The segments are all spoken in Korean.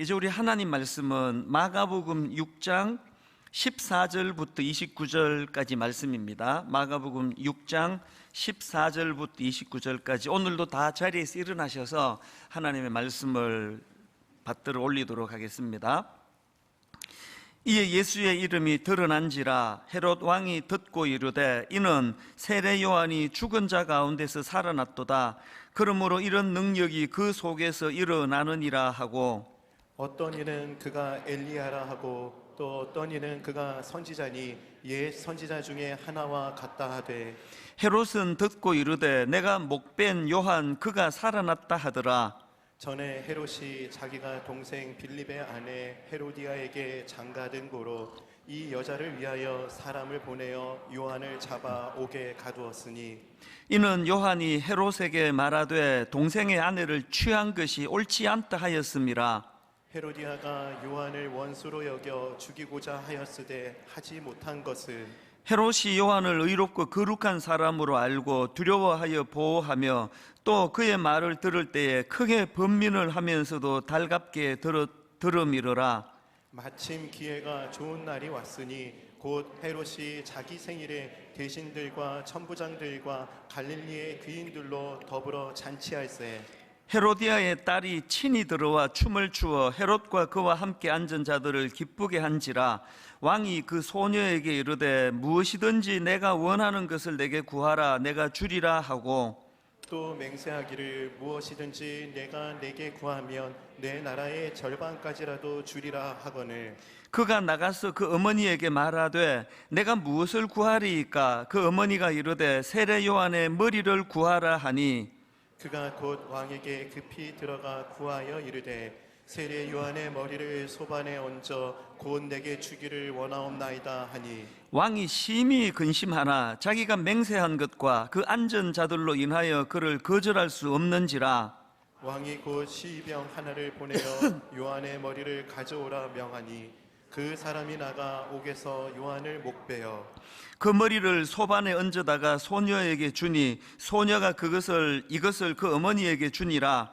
이제 우리 하나님 말씀은 마가복음 6장 14절부터 29절까지 말씀입니다. 마가복음 6장 14절부터 29절까지 오늘도 다 자리에서 일어나셔서 하나님의 말씀을 받들어 올리도록 하겠습니다. 이에 예수의 이름이 드러난지라 헤롯 왕이 듣고 이르되 이는 세례 요한이 죽은 자 가운데서 살아났도다. 그러므로 이런 능력이 그 속에서 일어나느니라 하고, 어떤 이는 그가 엘리야라 하고 또 어떤 이는 그가 선지자니 옛 선지자 중에 하나와 같다 하되, 헤롯은 듣고 이르되 내가 목벤 요한 그가 살아났다 하더라. 전에 헤롯이 자기가 동생 빌립의 아내 헤로디아에게 장가든 고로 이 여자를 위하여 사람을 보내어 요한을 잡아 옥에 가두었으니, 이는 요한이 헤롯에게 말하되 동생의 아내를 취한 것이 옳지 않다 하였음이라. 헤로디아가 요한을 원수로 여겨 죽이고자 하였으되 하지 못한 것은, 헤롯이 요한을 의롭고 거룩한 사람으로 알고 두려워하여 보호하며 또 그의 말을 들을 때에 크게 번민을 하면서도 달갑게 들음이러라. 마침 기회가 좋은 날이 왔으니 곧 헤롯이 자기 생일에 대신들과 천부장들과 갈릴리의 귀인들로 더불어 잔치할세, 헤로디아의 딸이 친히 들어와 춤을 추어 헤롯과 그와 함께 앉은 자들을 기쁘게 한지라. 왕이 그 소녀에게 이르되 무엇이든지 내가 원하는 것을 내게 구하라 내가 주리라 하고, 또 맹세하기를 무엇이든지 내가 내게 구하면 내 나라의 절반까지라도 주리라 하거늘, 그가 나가서 그 어머니에게 말하되 내가 무엇을 구하리이까? 그 어머니가 이르되 세례 요한의 머리를 구하라 하니, 그가 곧 왕에게 급히 들어가 구하여 이르되 세례 요한의 머리를 소반에 얹어 곧 내게 주기를 원하옵나이다 하니, 왕이 심히 근심하나 자기가 맹세한 것과 그 앉은 자들로 인하여 그를 거절할 수 없는지라. 왕이 곧 시병 하나를 보내어 요한의 머리를 가져오라 명하니, 그 사람이 나가 옥에서 요한을 목베어 그 머리를 소반에 얹어다가 소녀에게 주니 소녀가 이것을 그 어머니에게 주니라.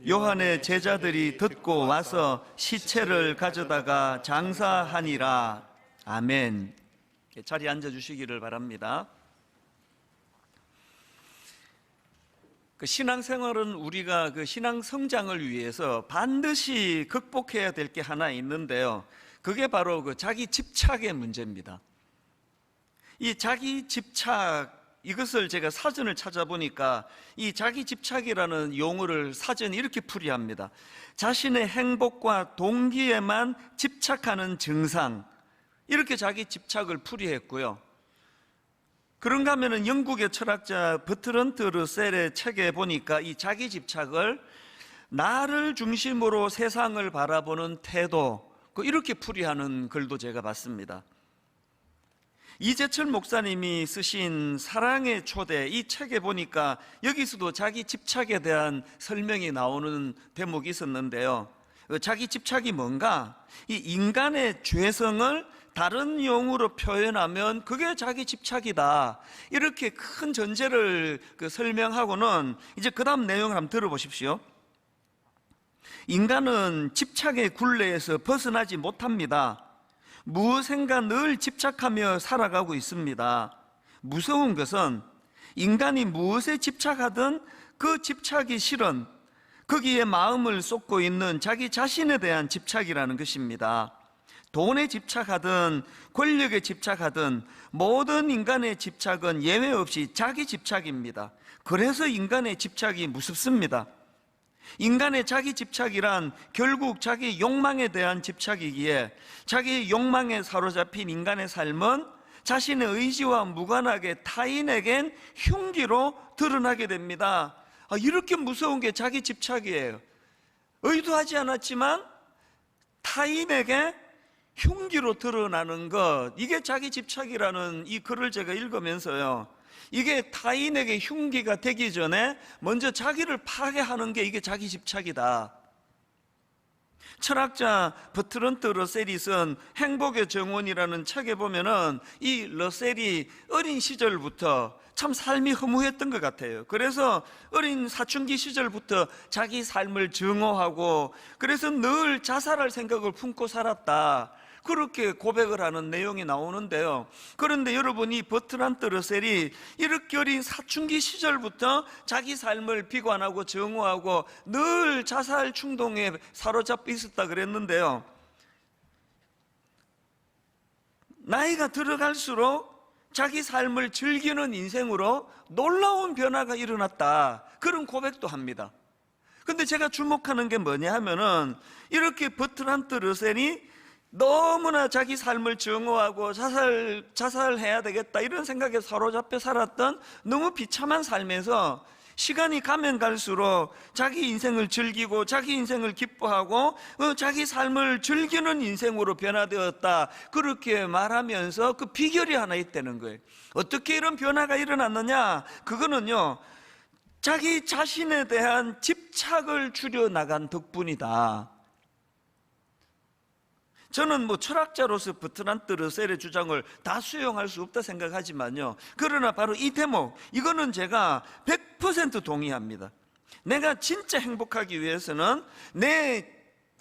요한의 제자들이 듣고 와서 시체를 가져다가 장사하니라. 아멘. 자리에 앉아주시기를 바랍니다. 신앙생활은 우리가 신앙 성장을 위해서 반드시 극복해야 될 게 하나 있는데요, 그게 바로 자기 집착의 문제입니다. 이 자기 집착, 이것을 제가 사전을 찾아보니까 이 자기 집착이라는 용어를 사전이 이렇게 풀이합니다. 자신의 행복과 동기에만 집착하는 증상, 이렇게 자기 집착을 풀이했고요. 그런가 하면은 영국의 철학자 버트런트 러셀의 책에 보니까 이 자기 집착을 나를 중심으로 세상을 바라보는 태도, 이렇게 풀이하는 글도 제가 봤습니다. 이재철 목사님이 쓰신 사랑의 초대, 이 책에 보니까 여기서도 자기 집착에 대한 설명이 나오는 대목이 있었는데요, 자기 집착이 뭔가? 이 인간의 죄성을 다른 용어로 표현하면 그게 자기 집착이다, 이렇게 큰 전제를 설명하고는 이제 그 다음 내용을 한번 들어보십시오. 인간은 집착의 굴레에서 벗어나지 못합니다. 무엇인가 늘 집착하며 살아가고 있습니다. 무서운 것은 인간이 무엇에 집착하든 그 집착이 실은 거기에 마음을 쏟고 있는 자기 자신에 대한 집착이라는 것입니다. 돈에 집착하든 권력에 집착하든 모든 인간의 집착은 예외 없이 자기 집착입니다. 그래서 인간의 집착이 무섭습니다. 인간의 자기 집착이란 결국 자기 욕망에 대한 집착이기에 자기 욕망에 사로잡힌 인간의 삶은 자신의 의지와 무관하게 타인에겐 흉기로 드러나게 됩니다. 이렇게 무서운 게 자기 집착이에요. 의도하지 않았지만 타인에게 흉기로 드러나는 것, 이게 자기 집착이라는 이 글을 제가 읽으면서요, 이게 타인에게 흉기가 되기 전에 먼저 자기를 파괴하는 게 이게 자기 집착이다. 철학자 버트런트 러셀이 쓴 행복의 정원이라는 책에 보면은 이 러셀이 어린 시절부터 참 삶이 허무했던 것 같아요. 그래서 어린 사춘기 시절부터 자기 삶을 증오하고 그래서 늘 자살할 생각을 품고 살았다, 그렇게 고백을 하는 내용이 나오는데요. 그런데 여러분, 이 버트란트 러셀이 이렇게 어린 사춘기 시절부터 자기 삶을 비관하고 증오하고 늘 자살 충동에 사로잡혀 있었다 그랬는데요, 나이가 들어갈수록 자기 삶을 즐기는 인생으로 놀라운 변화가 일어났다, 그런 고백도 합니다. 근데 제가 주목하는 게 뭐냐 하면은, 이렇게 버트란트 러셀이 너무나 자기 삶을 증오하고 자살해야 되겠다 이런 생각에 사로잡혀 살았던 너무 비참한 삶에서 시간이 가면 갈수록 자기 인생을 즐기고 자기 인생을 기뻐하고 자기 삶을 즐기는 인생으로 변화되었다, 그렇게 말하면서 그 비결이 하나 있다는 거예요. 어떻게 이런 변화가 일어났느냐? 그거는요, 자기 자신에 대한 집착을 줄여나간 덕분이다. 저는 철학자로서 버트란트 러셀의 주장을 다 수용할 수 없다 생각하지만요, 그러나 바로 이 대목, 이거는 제가 100% 동의합니다. 내가 진짜 행복하기 위해서는 내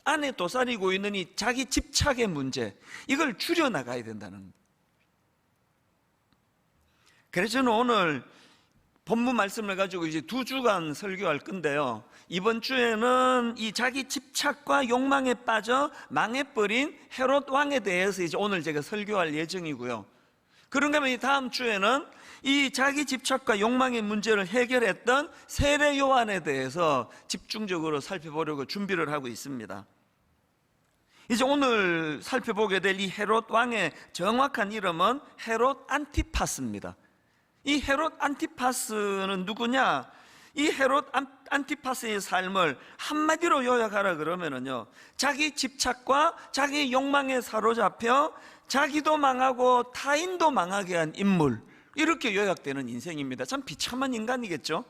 안에 도사리고 있는 이 자기 집착의 문제, 이걸 줄여나가야 된다는 겁니다. 그래서 저는 오늘 본문 말씀을 가지고 이제 2주간 설교할 건데요, 이번 주에는 이 자기 집착과 욕망에 빠져 망해버린 헤롯 왕에 대해서 이제 오늘 제가 설교할 예정이고요. 그런가 하면 이 다음 주에는 이 자기 집착과 욕망의 문제를 해결했던 세례 요한에 대해서 집중적으로 살펴보려고 준비를 하고 있습니다. 이제 오늘 살펴보게 될 이 헤롯 왕의 정확한 이름은 헤롯 안티파스입니다. 이 헤롯 안티파스는 누구냐? 이 헤롯 안티파스의 삶을 한마디로 요약하라 그러면은요, 자기 집착과 자기 욕망에 사로잡혀 자기도 망하고 타인도 망하게 한 인물, 이렇게 요약되는 인생입니다. 참 비참한 인간이겠죠?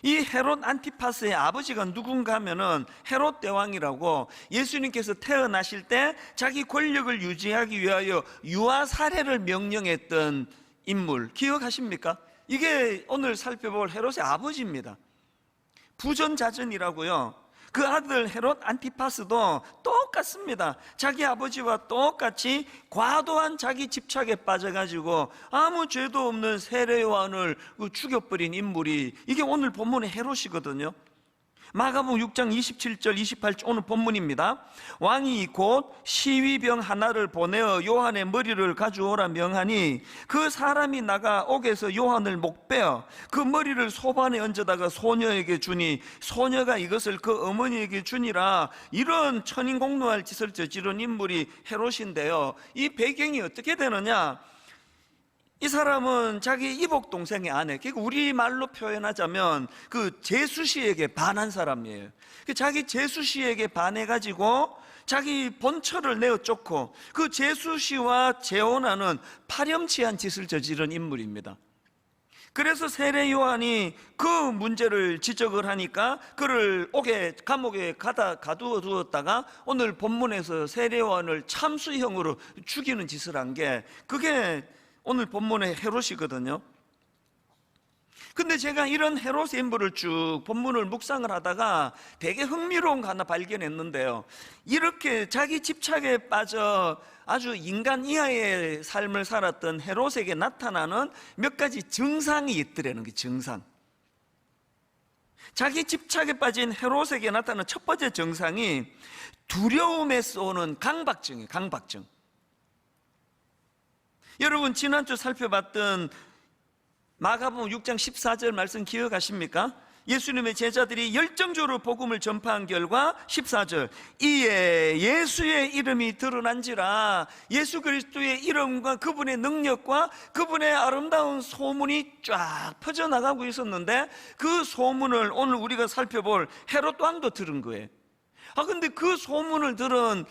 이 헤롯 안티파스의 아버지가 누군가 하면은 헤롯 대왕이라고, 예수님께서 태어나실 때 자기 권력을 유지하기 위하여 유아 살해를 명령했던 인물, 기억하십니까? 이게 오늘 살펴볼 헤롯의 아버지입니다. 부전자전이라고요. 그 아들 헤롯 안티파스도 똑같습니다. 자기 아버지와 똑같이 과도한 자기 집착에 빠져가지고 아무 죄도 없는 세례 요한을 죽여버린 인물이, 이게 오늘 본문의 헤롯이거든요. 마가복음 6장 27절 28절 오늘 본문입니다. 왕이 곧 시위병 하나를 보내어 요한의 머리를 가져오라 명하니 그 사람이 나가 옥에서 요한을 목베어 그 머리를 소반에 얹어다가 소녀에게 주니 소녀가 이것을 그 어머니에게 주니라. 이런 천인공노할 짓을 저지른 인물이 헤롯인데요, 이 배경이 어떻게 되느냐? 이 사람은 자기 이복 동생의 아내, 그러니까 우리말로 표현하자면 그 제수씨에게 반한 사람이에요. 자기 제수씨에게 반해가지고 자기 본처를 내어 쫓고 그 제수씨와 재혼하는 파렴치한 짓을 저지른 인물입니다. 그래서 세례 요한이 그 문제를 지적을 하니까 그를 감옥에 가두어 두었다가 오늘 본문에서 세례 요한을 참수형으로 죽이는 짓을 한 게, 그게 오늘 본문의 헤롯이거든요. 근데 제가 이런 헤롯의 인물을 쭉 본문을 묵상을 하다가 되게 흥미로운 거 하나 발견했는데요, 이렇게 자기 집착에 빠져 아주 인간 이하의 삶을 살았던 헤롯에게 나타나는 몇 가지 증상이 있더라는 게, 증상. 자기 집착에 빠진 헤롯에게 나타나는 첫 번째 증상이 두려움에서 오는 강박증이에요. 강박증. 여러분, 지난주 살펴봤던 마가복음 6장 14절 말씀 기억하십니까? 예수님의 제자들이 열정적으로 복음을 전파한 결과 14절, 이에 예수의 이름이 드러난지라. 예수 그리스도의 이름과 그분의 능력과 그분의 아름다운 소문이 쫙 퍼져나가고 있었는데, 그 소문을 오늘 우리가 살펴볼 헤롯 왕도 들은 거예요. 근데 그 소문을 들은,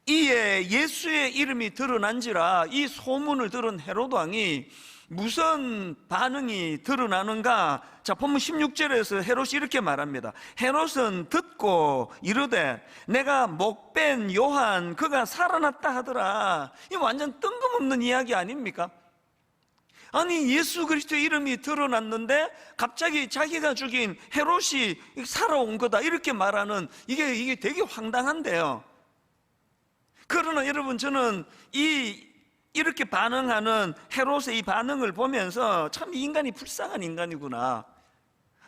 이에 예수의 이름이 드러난지라, 이 소문을 들은 헤롯 왕이 무슨 반응이 드러나는가? 자, 본문 16절에서 헤롯이 이렇게 말합니다. 헤롯은 듣고 이르되 내가 목뺀 요한 그가 살아났다 하더라. 이 완전 뜬금없는 이야기 아닙니까? 아니 예수 그리스도의 이름이 드러났는데 갑자기 자기가 죽인 헤롯이 살아온 거다 이렇게 말하는 이게 되게 황당한데요. 그러나 여러분, 저는 이렇게 반응하는 헤롯의 이 반응을 보면서 참 이 인간이 불쌍한 인간이구나.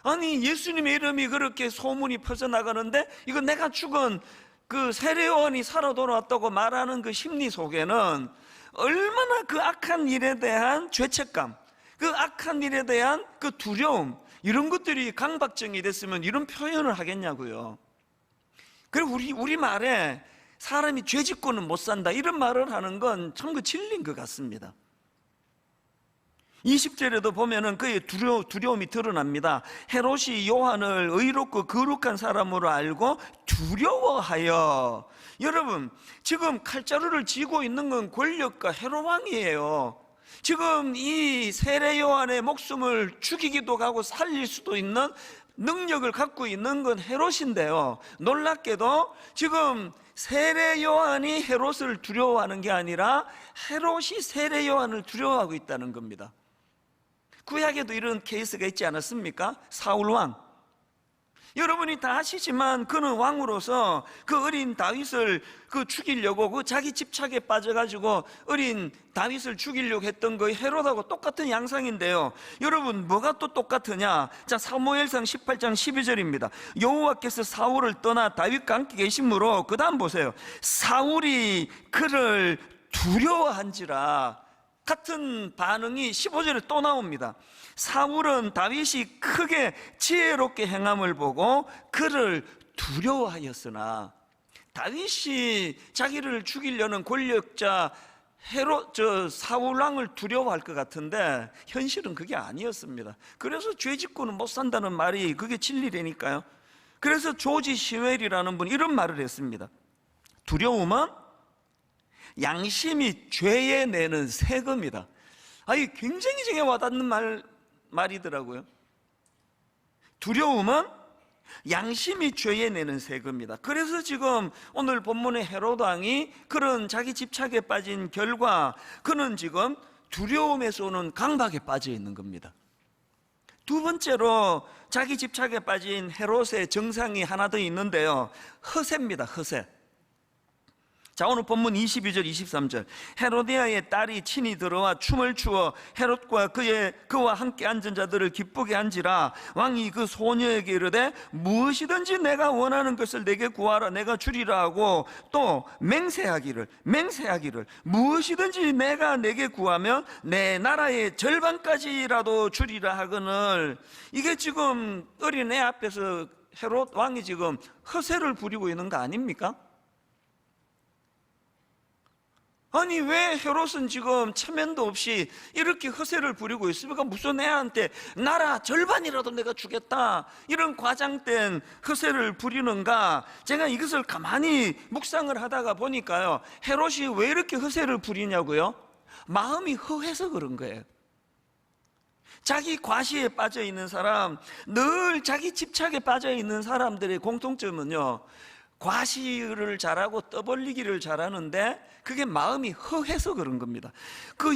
아니 예수님의 이름이 그렇게 소문이 퍼져나가는데 이거 내가 죽은 그 세례요한이 살아 돌아왔다고 말하는 그 심리 속에는 얼마나 그 악한 일에 대한 죄책감, 그 악한 일에 대한 그 두려움, 이런 것들이 강박증이 됐으면 이런 표현을 하겠냐고요. 그리고 우리 말에 사람이 죄 짓고는 못 산다 이런 말을 하는 건 참 그 진리인 것 같습니다. 20절에도 보면은 그의 두려움이 드러납니다. 헤롯이 요한을 의롭고 거룩한 사람으로 알고 두려워하여. 여러분, 지금 칼자루를 쥐고 있는 건 권력가 헤롯 왕이에요. 지금 이 세례 요한의 목숨을 죽이기도 하고 살릴 수도 있는 능력을 갖고 있는 건 헤롯인데요, 놀랍게도 지금 세례 요한이 헤롯을 두려워하는 게 아니라 헤롯이 세례 요한을 두려워하고 있다는 겁니다. 구약에도 이런 케이스가 있지 않았습니까? 사울 왕, 여러분이 다 아시지만 그는 왕으로서 그 어린 다윗을 죽이려고 그 자기 집착에 빠져가지고 어린 다윗을 죽이려고 했던 그 헤롯하고 똑같은 양상인데요, 여러분 뭐가 또 똑같으냐? 자, 사무엘상 18장 12절입니다 여호와께서 사울을 떠나 다윗과 함께 계심으로, 그 다음 보세요. 사울이 그를 두려워한지라. 같은 반응이 15절에 또 나옵니다. 사울은 다윗이 크게 지혜롭게 행함을 보고 그를 두려워하였으나. 다윗이 자기를 죽이려는 권력자 사울 왕을 두려워할 것 같은데 현실은 그게 아니었습니다. 그래서 죄 짓고는 못 산다는 말이 그게 진리라니까요. 그래서 조지 시웰이라는 분이 이런 말을 했습니다. 두려움은 양심이 죄에 내는 세금이다. 이 굉장히 정에 와닿는 말이더라고요. 두려움은 양심이 죄에 내는 세금이다. 그래서 지금 오늘 본문의 헤롯 왕이 그런 자기 집착에 빠진 결과 그는 지금 두려움에서 오는 강박에 빠져 있는 겁니다. 두 번째로 자기 집착에 빠진 헤롯의 정상이 하나 더 있는데요, 허세입니다. 허세. 자, 오늘 본문 22절 23절 헤로디아의 딸이 친히 들어와 춤을 추어 헤롯과 그와 함께 앉은 자들을 기쁘게 한지라. 왕이 그 소녀에게 이르되 무엇이든지 내가 원하는 것을 내게 구하라 내가 주리라 하고, 또 맹세하기를 무엇이든지 내가 내게 구하면 내 나라의 절반까지라도 주리라 하거늘. 이게 지금 어린애 앞에서 헤롯 왕이 지금 허세를 부리고 있는 거 아닙니까? 아니 왜 헤롯은 지금 체면도 없이 이렇게 허세를 부리고 있습니까? 무슨 애한테 나라 절반이라도 내가 주겠다 이런 과장된 허세를 부리는가? 제가 이것을 가만히 묵상을 하다가 보니까요, 헤롯이 왜 이렇게 허세를 부리냐고요? 마음이 허해서 그런 거예요. 자기 과시에 빠져 있는 사람, 늘 자기 집착에 빠져 있는 사람들의 공통점은요, 과시를 잘하고 떠벌리기를 잘하는데 그게 마음이 허해서 그런 겁니다.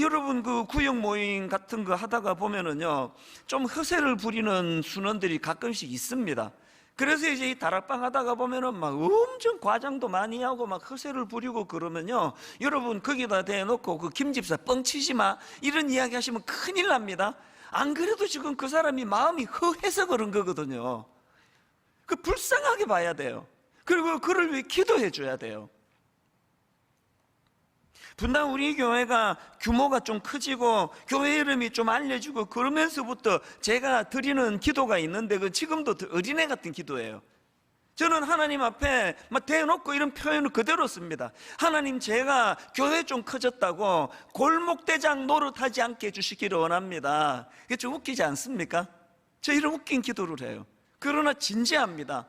여러분 구역 모임 같은 거 하다가 보면은요, 좀 허세를 부리는 순원들이 가끔씩 있습니다. 그래서 이제 이 다락방 하다가 보면은 막 엄청 과장도 많이 하고 막 허세를 부리고 그러면요, 여러분 거기다 대놓고 그 김집사 뻥치지 마 이런 이야기 하시면 큰일 납니다. 안 그래도 지금 그 사람이 마음이 허해서 그런 거거든요. 불쌍하게 봐야 돼요. 그리고 그를 위해 기도해 줘야 돼요. 분당 우리 교회가 규모가 좀 커지고 교회 이름이 좀 알려지고 그러면서부터 제가 드리는 기도가 있는데 지금도 어린애 같은 기도예요. 저는 하나님 앞에 막 대놓고 이런 표현을 그대로 씁니다. 하나님, 제가 교회 좀 커졌다고 골목대장 노릇하지 않게 해주시기를 원합니다. 이게 좀 웃기지 않습니까? 저 이런 웃긴 기도를 해요. 그러나 진지합니다.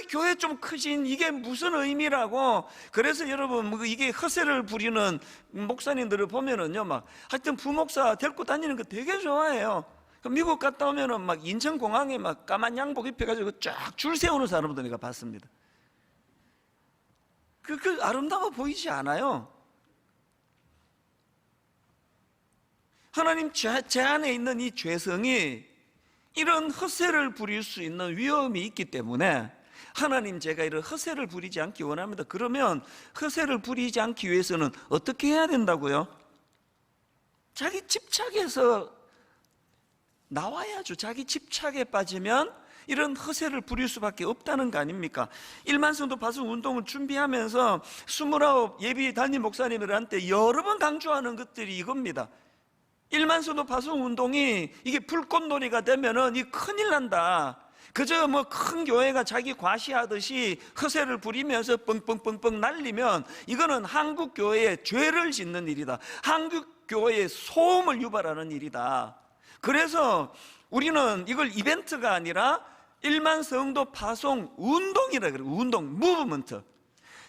교회 좀 크신 이게 무슨 의미라고. 그래서 여러분 이게 허세를 부리는 목사님들을 보면은요, 하여튼 부목사 데리고 다니는 거 되게 좋아해요. 미국 갔다 오면은 인천공항에 까만 양복 입혀가지고 쫙 줄 세우는 사람들 내가 봤습니다. 그 아름다워 보이지 않아요? 하나님 제 안에 있는 이 죄성이 이런 허세를 부릴 수 있는 위험이 있기 때문에 하나님, 제가 이런 허세를 부리지 않기 원합니다. 그러면 허세를 부리지 않기 위해서는 어떻게 해야 된다고요? 자기 집착에서 나와야죠. 자기 집착에 빠지면 이런 허세를 부릴 수밖에 없다는 거 아닙니까? 1만 성도 파송 운동을 준비하면서 29 예비 담임 목사님들한테 여러 번 강조하는 것들이 이겁니다. 1만 성도 파송 운동이 이게 불꽃놀이가 되면은 이 큰일 난다. 그저 뭐 큰 교회가 자기 과시하듯이 허세를 부리면서 뻥뻥뻥뻥 날리면 이거는 한국 교회에 죄를 짓는 일이다. 한국 교회에 소음을 유발하는 일이다. 그래서 우리는 이걸 이벤트가 아니라 1만 성도 파송 운동이라 그래요. 운동, 무브먼트.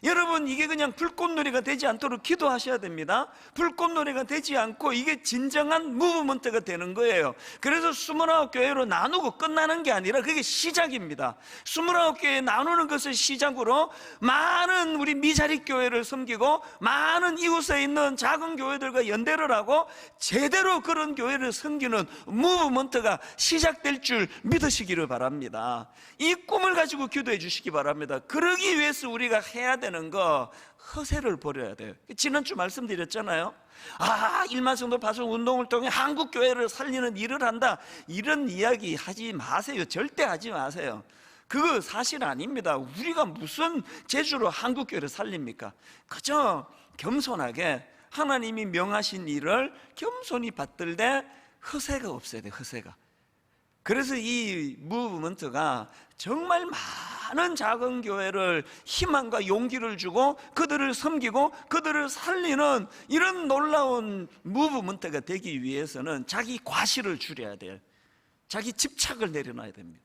여러분, 이게 그냥 불꽃놀이가 되지 않도록 기도하셔야 됩니다. 불꽃놀이가 되지 않고 이게 진정한 무브먼트가 되는 거예요. 그래서 29교회로 나누고 끝나는 게 아니라 그게 시작입니다. 29교회 나누는 것을 시작으로 많은 우리 미자립 교회를 섬기고 많은 이웃에 있는 작은 교회들과 연대를 하고 제대로 그런 교회를 섬기는 무브먼트가 시작될 줄 믿으시기를 바랍니다. 이 꿈을 가지고 기도해 주시기 바랍니다. 그러기 위해서 우리가 해야 되는 거, 허세를 버려야 돼요. 지난주 말씀드렸잖아요. 1만 성도 파송 운동을 통해 한국 교회를 살리는 일을 한다, 이런 이야기 하지 마세요. 절대 하지 마세요. 그거 사실 아닙니다. 우리가 무슨 재주로 한국 교회를 살립니까? 그저 겸손하게 하나님이 명하신 일을 겸손히 받들 때 허세가 없어야 돼요. 허세가. 그래서 이 무브먼트가 정말 많은 작은 교회를 희망과 용기를 주고 그들을 섬기고 그들을 살리는 이런 놀라운 무브먼트가 되기 위해서는 자기 과시를 줄여야 돼요. 자기 집착을 내려놔야 됩니다.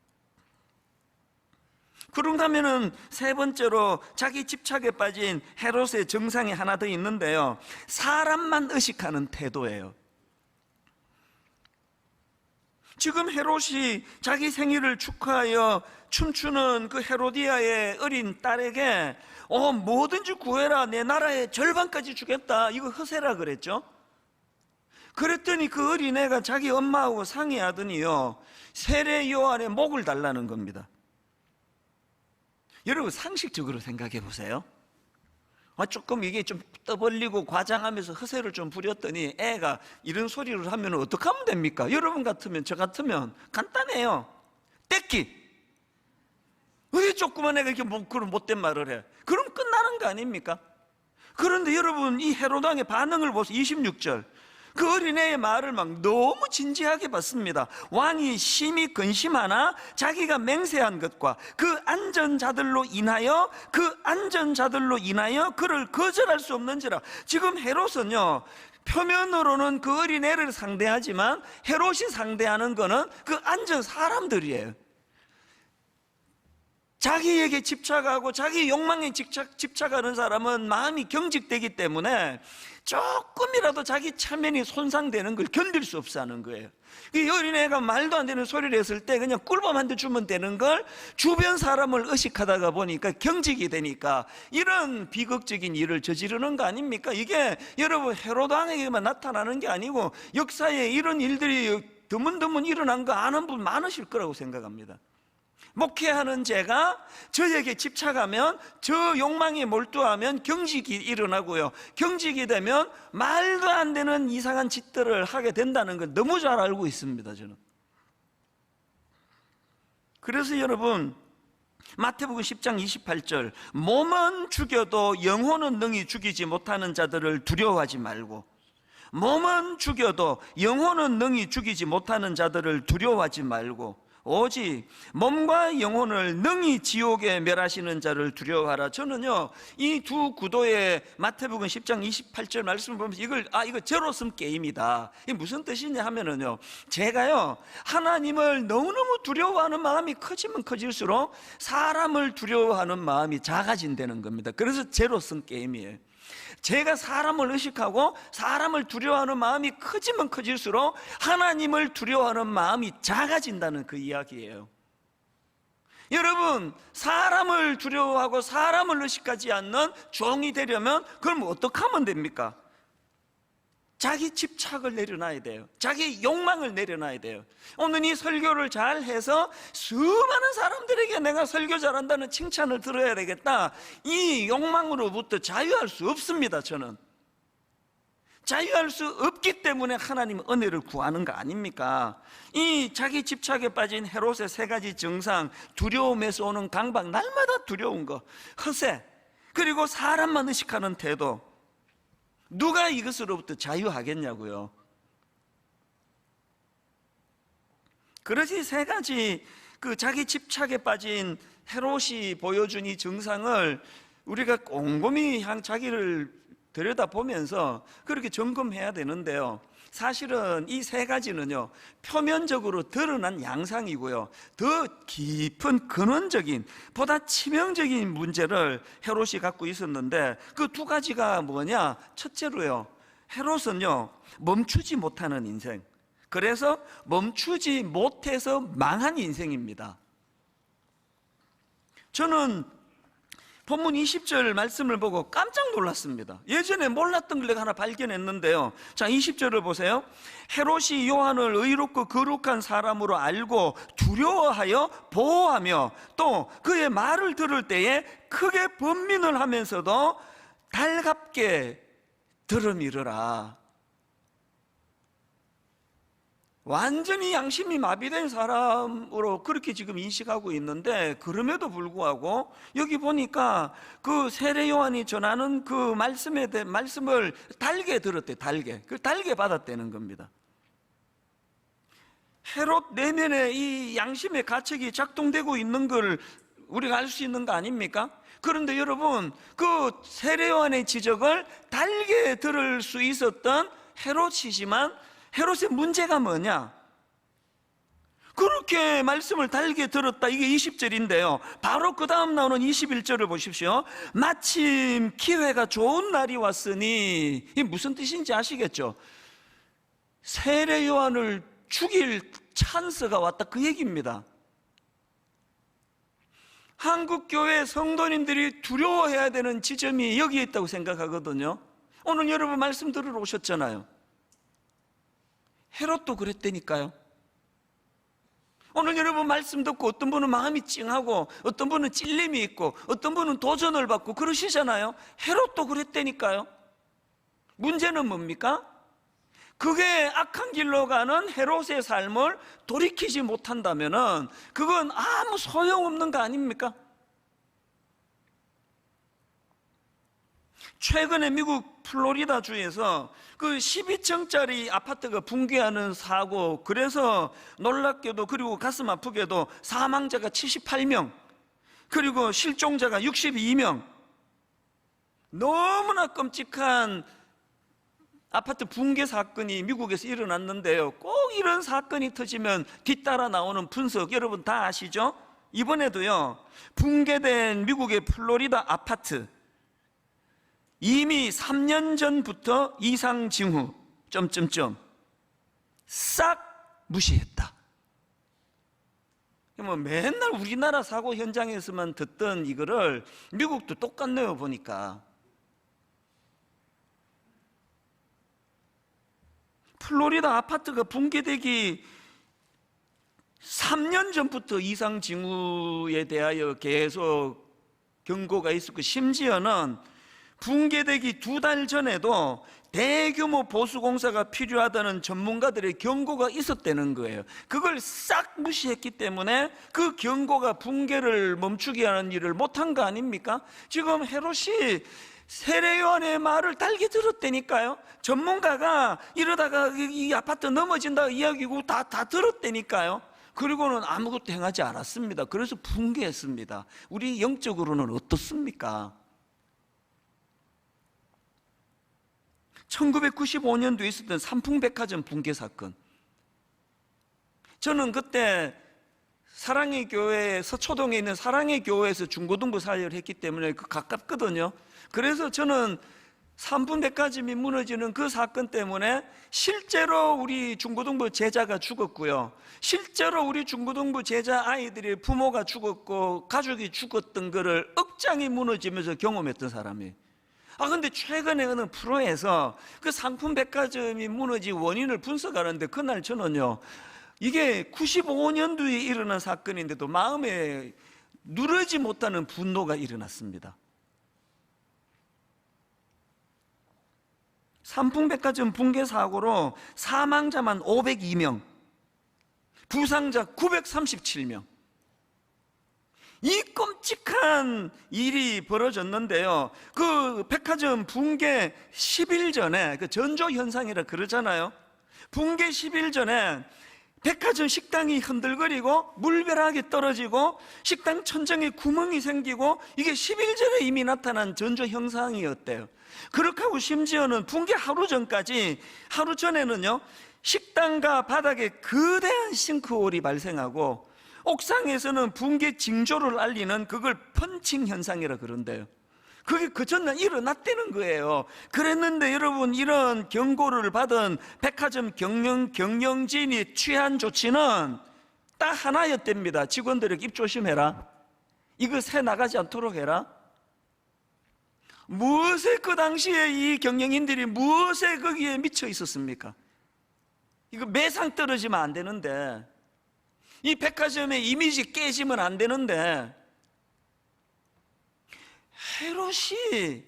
그런다면은 세 번째로 자기 집착에 빠진 헤롯의 정상이 하나 더 있는데요, 사람만 의식하는 태도예요. 지금 헤롯이 자기 생일을 축하하여 춤추는 그 헤로디아의 어린 딸에게 뭐든지 구해라, 내 나라의 절반까지 주겠다, 이거 허세라 그랬죠. 그랬더니 그 어린애가 자기 엄마하고 상의하더니요, 세례 요한의 목을 달라는 겁니다. 여러분, 상식적으로 생각해 보세요. 조금 이게 좀 떠벌리고 과장하면서 허세를 좀 부렸더니 애가 이런 소리를 하면 어떻게 하면 됩니까? 여러분 같으면, 저 같으면 간단해요. 떼기. 왜 조그만 애가 이렇게 그런 못된 말을 해? 그럼 끝나는 거 아닙니까? 그런데 여러분, 이 헤롯 왕의 반응을 보세요. 26절. 그 어린애의 말을 막 너무 진지하게 받습니다. 왕이 심히 근심하나 자기가 맹세한 것과 그 안전자들로 인하여 그를 거절할 수 없는지라. 지금 헤롯은요, 표면으로는 그 어린애를 상대하지만 헤롯이 상대하는 거는 그 안전 사람들이에요. 자기에게 집착하고 자기 욕망에 집착하는 사람은 마음이 경직되기 때문에 조금이라도 자기 체면이 손상되는 걸 견딜 수 없어 하는 거예요. 이 어린애가 말도 안 되는 소리를 했을 때 그냥 꿀밤 한 대 주면 되는 걸 주변 사람을 의식하다가 보니까 경직이 되니까 이런 비극적인 일을 저지르는 거 아닙니까? 이게 여러분 헤롯 왕에게만 나타나는 게 아니고 역사에 이런 일들이 드문드문 일어난 거 아는 분 많으실 거라고 생각합니다. 목회하는 제가 저에게 집착하면, 저 욕망에 몰두하면 경직이 일어나고요, 경직이 되면 말도 안 되는 이상한 짓들을 하게 된다는 걸 너무 잘 알고 있습니다, 저는. 그래서 여러분, 마태복음 10장 28절, 몸은 죽여도 영혼은 능히 죽이지 못하는 자들을 두려워하지 말고, 몸은 죽여도 영혼은 능히 죽이지 못하는 자들을 두려워하지 말고 오직 몸과 영혼을 능히 지옥에 멸하시는 자를 두려워하라. 저는요, 이 두 구도의 마태복음 10장 28절 말씀을 보면서 이거 제로섬 게임이다. 이게 무슨 뜻이냐 하면은요, 제가요, 하나님을 너무너무 두려워하는 마음이 커지면 커질수록 사람을 두려워하는 마음이 작아진다는 겁니다. 그래서 제로섬 게임이에요. 제가 사람을 의식하고 사람을 두려워하는 마음이 커지면 커질수록 하나님을 두려워하는 마음이 작아진다는 그 이야기예요. 여러분, 사람을 두려워하고 사람을 의식하지 않는 종이 되려면 그럼 어떻게 하면 됩니까? 자기 집착을 내려놔야 돼요. 자기 욕망을 내려놔야 돼요. 오늘 이 설교를 잘 해서 수많은 사람들에게 내가 설교 잘한다는 칭찬을 들어야 되겠다, 이 욕망으로부터 자유할 수 없습니다. 저는 자유할 수 없기 때문에 하나님 은혜를 구하는 거 아닙니까? 이 자기 집착에 빠진 헤롯의 세 가지 증상, 두려움에서 오는 강박, 날마다 두려운 거, 허세, 그리고 사람만 의식하는 태도, 누가 이것으로부터 자유하겠냐고요. 그러지 세 가지 그 자기 집착에 빠진 헤롯이 보여준 이 증상을 우리가 꼼꼼히 자기를 들여다보면서 그렇게 점검해야 되는데요, 사실은 이 세 가지는요, 표면적으로 드러난 양상이고요, 더 깊은 근원적인, 보다 치명적인 문제를 헤롯이 갖고 있었는데, 그 두 가지가 뭐냐? 첫째로요, 헤롯은요 멈추지 못하는 인생, 그래서 멈추지 못해서 망한 인생입니다. 저는 본문 20절 말씀을 보고 깜짝 놀랐습니다. 예전에 몰랐던 걸 내가 하나 발견했는데요. 자, 20절을 보세요. 헤롯이 요한을 의롭고 거룩한 사람으로 알고 두려워하여 보호하며 또 그의 말을 들을 때에 크게 번민을 하면서도 달갑게 들어미르라. 완전히 양심이 마비된 사람으로 그렇게 지금 인식하고 있는데, 그럼에도 불구하고 여기 보니까 그 세례 요한이 전하는 그 말씀을 달게 들었대. 달게 받았다는 겁니다. 헤롯 내면에 이 양심의 가책이 작동되고 있는 걸 우리가 알 수 있는 거 아닙니까? 그런데 여러분, 그 세례 요한의 지적을 달게 들을 수 있었던 헤롯이지만, 헤롯의 문제가 뭐냐? 그렇게 말씀을 달게 들었다, 이게 20절인데요 바로 그 다음 나오는 21절을 보십시오. 마침 기회가 좋은 날이 왔으니, 이게 무슨 뜻인지 아시겠죠? 세례 요한을 죽일 찬스가 왔다, 그 얘기입니다. 한국교회 성도님들이 두려워해야 되는 지점이 여기에 있다고 생각하거든요. 오늘 여러분 말씀 들으러 오셨잖아요. 헤롯도 그랬다니까요. 오늘 여러분 말씀 듣고 어떤 분은 마음이 찡하고 어떤 분은 찔림이 있고 어떤 분은 도전을 받고 그러시잖아요. 헤롯도 그랬다니까요. 문제는 뭡니까? 그게 악한 길로 가는 헤롯의 삶을 돌이키지 못한다면은 그건 아무 소용없는 거 아닙니까? 최근에 미국 플로리다 주에서 그 12층짜리 아파트가 붕괴하는 사고, 그래서 놀랍게도, 그리고 가슴 아프게도 사망자가 78명, 그리고 실종자가 62명, 너무나 끔찍한 아파트 붕괴 사건이 미국에서 일어났는데요, 꼭 이런 사건이 터지면 뒤따라 나오는 분석 여러분 다 아시죠? 이번에도요, 붕괴된 미국의 플로리다 아파트, 이미 3년 전부터 이상 징후 싹 무시했다. 뭐 맨날 우리나라 사고 현장에서만 듣던 이거를 미국도 똑같네요. 보니까 플로리다 아파트가 붕괴되기 3년 전부터 이상 징후에 대하여 계속 경고가 있었고, 심지어는 붕괴되기 2달 전에도 대규모 보수공사가 필요하다는 전문가들의 경고가 있었다는 거예요. 그걸 싹 무시했기 때문에 그 경고가 붕괴를 멈추게 하는 일을 못한 거 아닙니까? 지금 헤롯이 세례 요한의 말을 달게 들었다니까요. 전문가가 이러다가 이 아파트 넘어진다 이야기고 다 들었다니까요. 그리고는 아무것도 행하지 않았습니다. 그래서 붕괴했습니다. 우리 영적으로는 어떻습니까? 1995년도에 있었던 삼풍백화점 붕괴 사건, 저는 그때 사랑의 교회, 서초동에 있는 사랑의 교회에서 중고등부 사역을 했기 때문에 가깝거든요. 그래서 저는 삼풍백화점이 무너지는 그 사건 때문에 실제로 우리 중고등부 제자가 죽었고요, 실제로 우리 중고등부 제자 아이들의 부모가 죽었고 가족이 죽었던 거를 억장이 무너지면서 경험했던 사람이에요. 근데 최근에 어느 프로에서 그 상품 백화점이 무너진 원인을 분석하는데 그날 저는요, 이게 95년도에 일어난 사건인데도 마음에 누르지 못하는 분노가 일어났습니다. 상품백화점 붕괴 사고로 사망자만 502명, 부상자 937명. 이 끔찍한 일이 벌어졌는데요, 그 백화점 붕괴 10일 전에, 그 전조 현상이라 그러잖아요. 붕괴 10일 전에 백화점 식당이 흔들거리고 물벼락이 떨어지고 식당 천정에 구멍이 생기고, 이게 10일 전에 이미 나타난 전조 현상이었대요. 그렇게 하고 심지어는 붕괴 하루 전까지, 하루 전에는요, 식당과 바닥에 거대한 싱크홀이 발생하고 옥상에서는 붕괴 징조를 알리는 그걸 펀칭 현상이라 그런대요. 그게 그 전날 일어났다는 거예요. 그랬는데 여러분, 이런 경고를 받은 백화점 경영진이 취한 조치는 딱 하나였답니다. 직원들에게 입 조심해라, 이거 새 나가지 않도록 해라. 무엇에 그 당시에 이 경영인들이 무엇에 거기에 미쳐 있었습니까? 이거 매상 떨어지면 안 되는데, 이 백화점의 이미지 깨지면 안 되는데, 헤롯이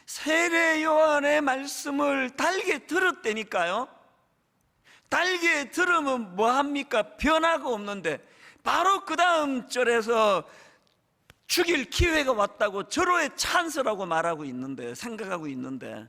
세례 요한의 말씀을 달게 들었다니까요. 달게 들으면 뭐합니까? 변화가 없는데 바로 그 다음 절에서 죽일 기회가 왔다고 절호의 찬스라고 말하고 있는데, 생각하고 있는데,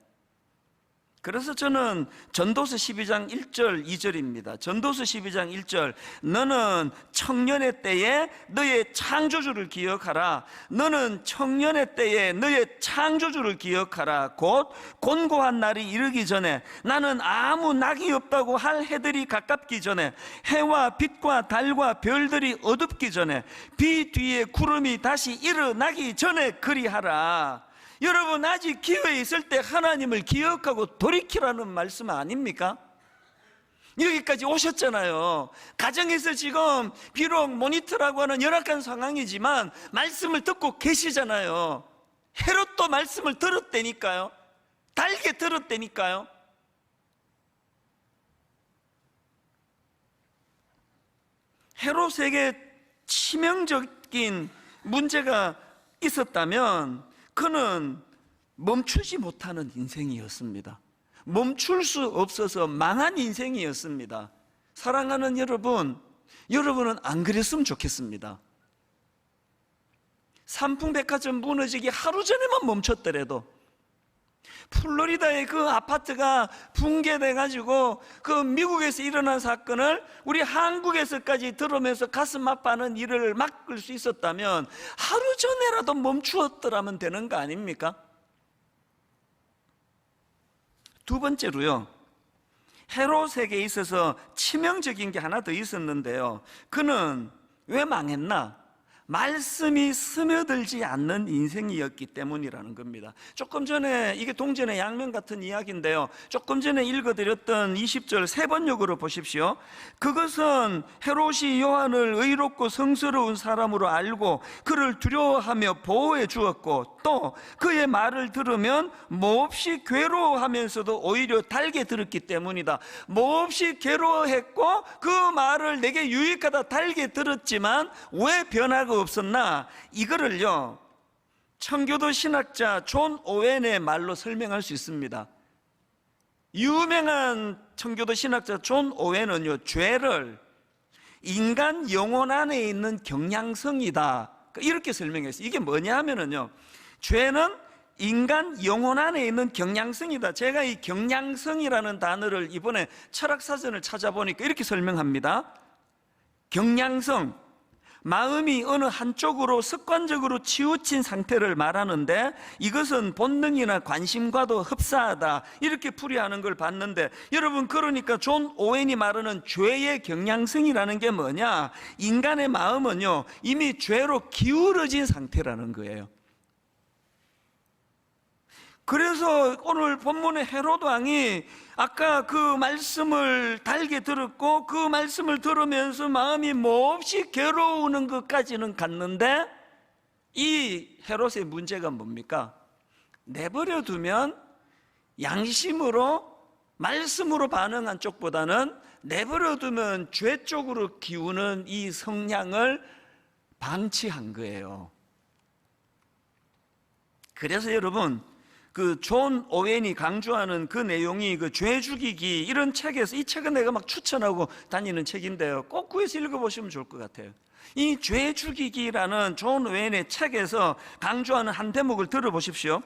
그래서 저는 전도서 12장 1절 2절입니다. 전도서 12장 1절, 너는 청년의 때에 너의 창조주를 기억하라. 너는 청년의 때에 너의 창조주를 기억하라. 곧 곤고한 날이 이르기 전에, 나는 아무 낙이 없다고 할 해들이 가깝기 전에, 해와 빛과 달과 별들이 어둡기 전에, 비 뒤에 구름이 다시 일어나기 전에 그리하라. 여러분, 아직 기회 있을 때 하나님을 기억하고 돌이키라는 말씀 아닙니까? 여기까지 오셨잖아요. 가정에서 지금 비록 모니터라고 하는 열악한 상황이지만 말씀을 듣고 계시잖아요. 헤롯도 말씀을 들었다니까요. 달게 들었다니까요. 헤롯에게 치명적인 문제가 있었다면 그는 멈추지 못하는 인생이었습니다. 멈출 수 없어서 망한 인생이었습니다. 사랑하는 여러분, 여러분은 안 그랬으면 좋겠습니다. 삼풍백화점 무너지기 하루 전에만 멈췄더라도, 플로리다의 그 아파트가 붕괴돼가지고 그 미국에서 일어난 사건을 우리 한국에서까지 들으면서 가슴 아파하는 일을 막을 수 있었다면 하루 전에라도 멈추었더라면 되는 거 아닙니까? 두 번째로요, 헤롯에게 있어서 치명적인 게 하나 더 있었는데요, 그는 왜 망했나? 말씀이 스며들지 않는 인생이었기 때문이라는 겁니다. 조금 전에, 이게 동전의 양면 같은 이야기인데요, 조금 전에 읽어드렸던 20절 세 번역으로 보십시오. 그것은 헤롯이 요한을 의롭고 성스러운 사람으로 알고 그를 두려워하며 보호해 주었고, 또 그의 말을 들으면 몹시 괴로워하면서도 오히려 달게 들었기 때문이다. 몹시 괴로워했고 그 말을 내게 유익하다 달게 들었지만 왜 변화가 없었나? 이거를요, 청교도 신학자 존 오웬의 말로 설명할 수 있습니다. 유명한 청교도 신학자 존 오웬은요, 죄를 인간 영혼 안에 있는 경향성이다, 이렇게 설명했어요. 이게 뭐냐 하면은요, 죄는 인간 영혼 안에 있는 경향성이다. 제가 이 경향성이라는 단어를 이번에 철학사전을 찾아보니까 이렇게 설명합니다. 경향성, 마음이 어느 한쪽으로 습관적으로 치우친 상태를 말하는데, 이것은 본능이나 관심과도 흡사하다, 이렇게 풀이하는 걸 봤는데, 여러분, 그러니까 존 오웬이 말하는 죄의 경향성이라는 게 뭐냐? 인간의 마음은요, 이미 죄로 기울어진 상태라는 거예요. 그래서 오늘 본문의 헤롯 왕이 아까 그 말씀을 달게 들었고 그 말씀을 들으면서 마음이 몹시 괴로우는 것까지는 갔는데, 이 헤롯의 문제가 뭡니까? 내버려 두면 양심으로 말씀으로 반응한 쪽보다는 내버려 두면 죄 쪽으로 기우는 이 성향을 방치한 거예요. 그래서 여러분, 그 존 오웬이 강조하는 그 내용이 그 죄 죽이기 이런 책에서, 이 책은 내가 막 추천하고 다니는 책인데요, 꼭 구해서 읽어보시면 좋을 것 같아요. 이 죄 죽이기라는 존 오웬의 책에서 강조하는 한 대목을 들어보십시오.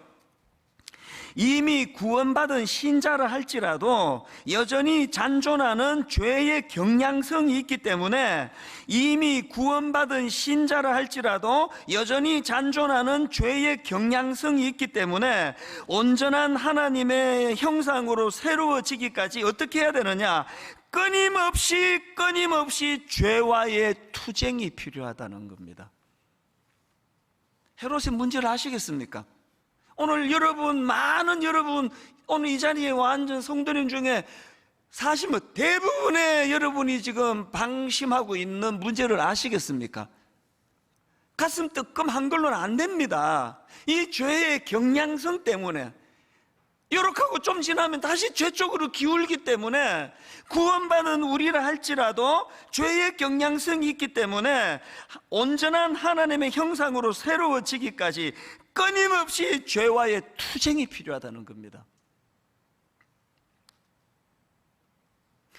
이미 구원받은 신자라 할지라도 여전히 잔존하는 죄의 경향성이 있기 때문에, 이미 구원받은 신자라 할지라도 여전히 잔존하는 죄의 경향성이 있기 때문에 온전한 하나님의 형상으로 새로워지기까지 어떻게 해야 되느냐? 끊임없이 죄와의 투쟁이 필요하다는 겁니다. 헤롯의 문제를 아시겠습니까? 오늘 많은 여러분, 오늘 이 자리에 완전 성도님 중에 사실 대부분의 여러분이 지금 방심하고 있는 문제를 아시겠습니까? 가슴 뜨끔한 걸로는 안 됩니다. 이 죄의 경향성 때문에, 이렇게 하고 좀 지나면 다시 죄 쪽으로 기울기 때문에, 구원받은 우리라 할지라도 죄의 경향성이 있기 때문에 온전한 하나님의 형상으로 새로워지기까지 끊임없이 죄와의 투쟁이 필요하다는 겁니다.